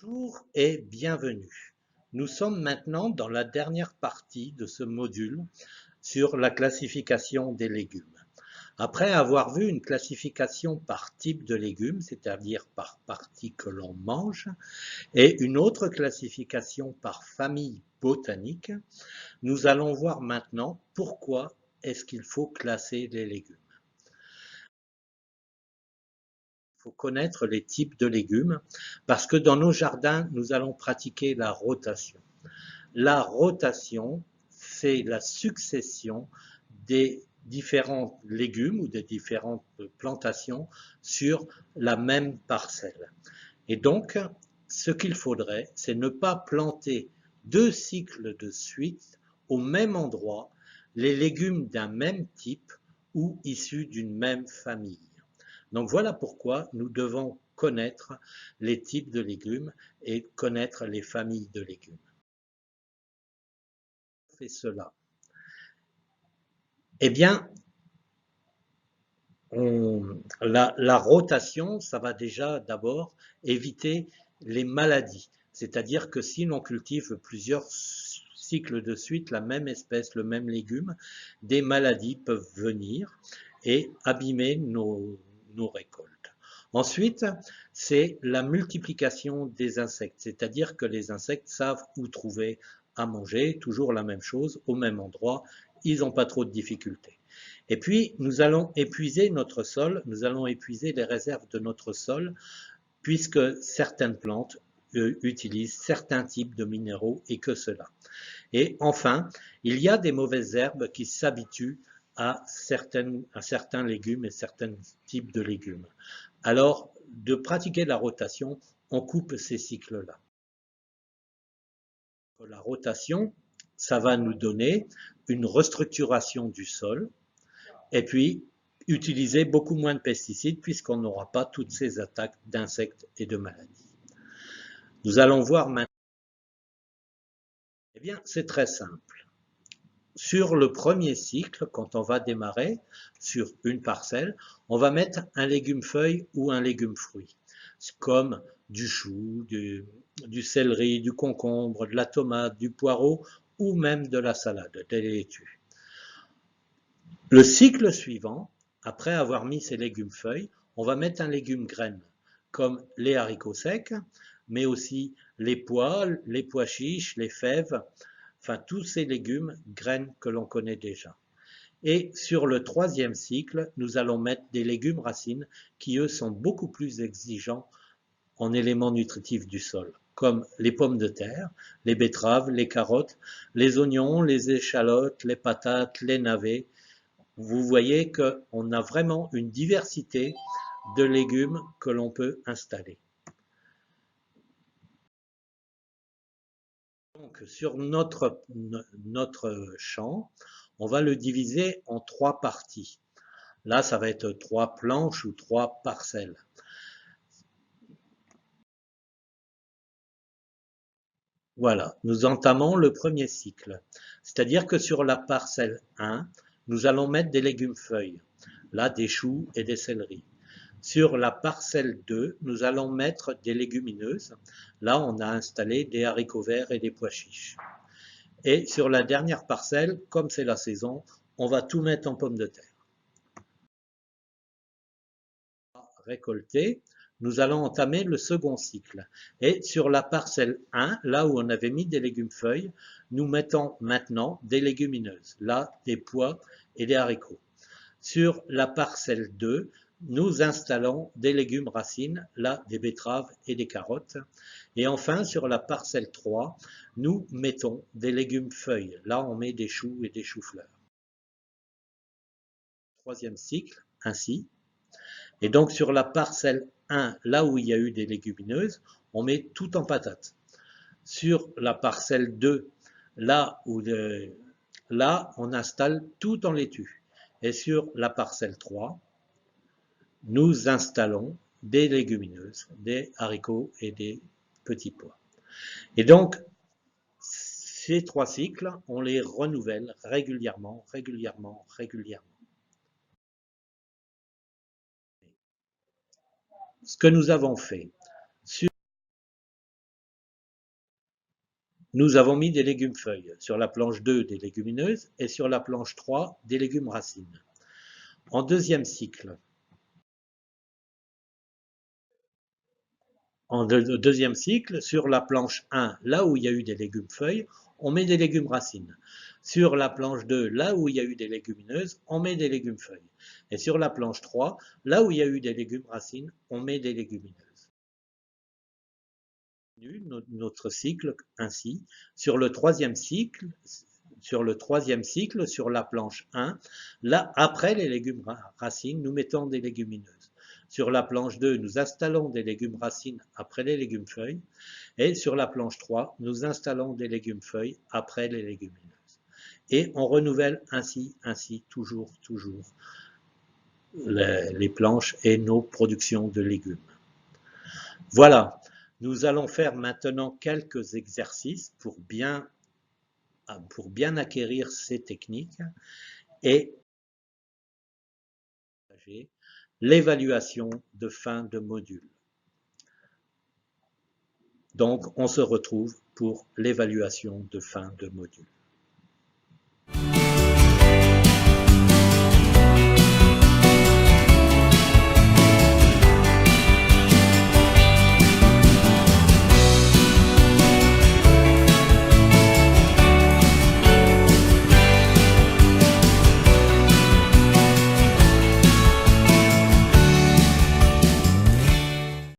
Bonjour et bienvenue. Nous sommes maintenant dans la dernière partie de ce module sur la classification des légumes. Après avoir vu une classification par type de légumes, c'est-à-dire par partie que l'on mange, et une autre classification par famille botanique, nous allons voir maintenant pourquoi est-ce qu'il faut classer les légumes. Il faut connaître les types de légumes parce que dans nos jardins, nous allons pratiquer la rotation. La rotation, c'est la succession des différents légumes ou des différentes plantations sur la même parcelle. Et donc, ce qu'il faudrait, c'est ne pas planter deux cycles de suite au même endroit les légumes d'un même type ou issus d'une même famille. Donc voilà pourquoi nous devons connaître les types de légumes et connaître les familles de légumes. Fait cela? Eh bien, la rotation, ça va déjà d'abord éviter les maladies. C'est-à-dire que si l'on cultive plusieurs cycles de suite la même espèce, le même légume, des maladies peuvent venir et abîmer nos récoltes. Ensuite, c'est la multiplication des insectes, c'est-à-dire que les insectes savent où trouver à manger, toujours la même chose, au même endroit, ils n'ont pas trop de difficultés. Et puis, nous allons épuiser notre sol, nous allons épuiser les réserves de notre sol, puisque certaines plantes utilisent certains types de minéraux et que cela. Et enfin, il y a des mauvaises herbes qui s'habituent à certains légumes et certains types de légumes. Alors, de pratiquer la rotation, on coupe ces cycles-là. La rotation, ça va nous donner une restructuration du sol, et puis utiliser beaucoup moins de pesticides puisqu'on n'aura pas toutes ces attaques d'insectes et de maladies. Nous allons voir maintenant. Eh bien, c'est très simple. Sur le premier cycle, quand on va démarrer sur une parcelle, on va mettre un légume feuille ou un légume fruit, comme du chou, du céleri, du concombre, de la tomate, du poireau ou même de la salade, des laitues. Le cycle suivant, après avoir mis ces légumes feuilles, on va mettre un légume graine, comme les haricots secs, mais aussi les pois chiches, les fèves, enfin tous ces légumes graines que l'on connaît déjà. Et sur le troisième cycle, nous allons mettre des légumes racines qui, eux, sont beaucoup plus exigeants en éléments nutritifs du sol, comme les pommes de terre, les betteraves, les carottes, les oignons, les échalotes, les patates, les navets. Vous voyez qu'on a vraiment une diversité de légumes que l'on peut installer. Donc, sur notre champ, on va le diviser en trois parties. Là, ça va être trois planches ou trois parcelles. Voilà, nous entamons le premier cycle. C'est-à-dire que sur la parcelle 1, nous allons mettre des légumes feuilles. Là, des choux et des céleris. Sur la parcelle 2, nous allons mettre des légumineuses. Là, on a installé des haricots verts et des pois chiches. Et sur la dernière parcelle, comme c'est la saison, on va tout mettre en pommes de terre. Récolter, nous allons entamer le second cycle. Et sur la parcelle 1, là où on avait mis des légumes feuilles, nous mettons maintenant des légumineuses. Là, des pois et des haricots. Sur la parcelle 2, nous installons des légumes racines, là des betteraves et des carottes. Et enfin, sur la parcelle 3, nous mettons des légumes feuilles. Là, on met des choux et des choux-fleurs. Troisième cycle, ainsi. Et donc sur la parcelle 1, là où il y a eu des légumineuses, on met tout en patate. Sur la parcelle 2, là on installe tout en laitue. Et sur la parcelle 3, nous installons des légumineuses, des haricots et des petits pois. Et donc, ces trois cycles, on les renouvelle régulièrement, régulièrement, régulièrement. Ce que nous avons fait nous avons mis des légumes feuilles. Sur la planche 2, des légumineuses et sur la planche 3, des légumes racines. En deuxième cycle, sur la planche 1, là où il y a eu des légumes feuilles, on met des légumes racines. Sur la planche 2, là où il y a eu des légumineuses, on met des légumes feuilles. Et sur la planche 3, là où il y a eu des légumes racines, on met des légumineuses. Notre cycle ainsi. Sur le troisième cycle, sur la planche 1, là, après les légumes racines, nous mettons des légumineuses. Sur la planche 2, nous installons des légumes racines après les légumes feuilles. Et sur la planche 3, nous installons des légumes feuilles après les légumineuses. Et on renouvelle ainsi, toujours les planches et nos productions de légumes. Voilà, nous allons faire maintenant quelques exercices pour bien acquérir ces techniques et l'évaluation de fin de module. Donc, on se retrouve pour l'évaluation de fin de module.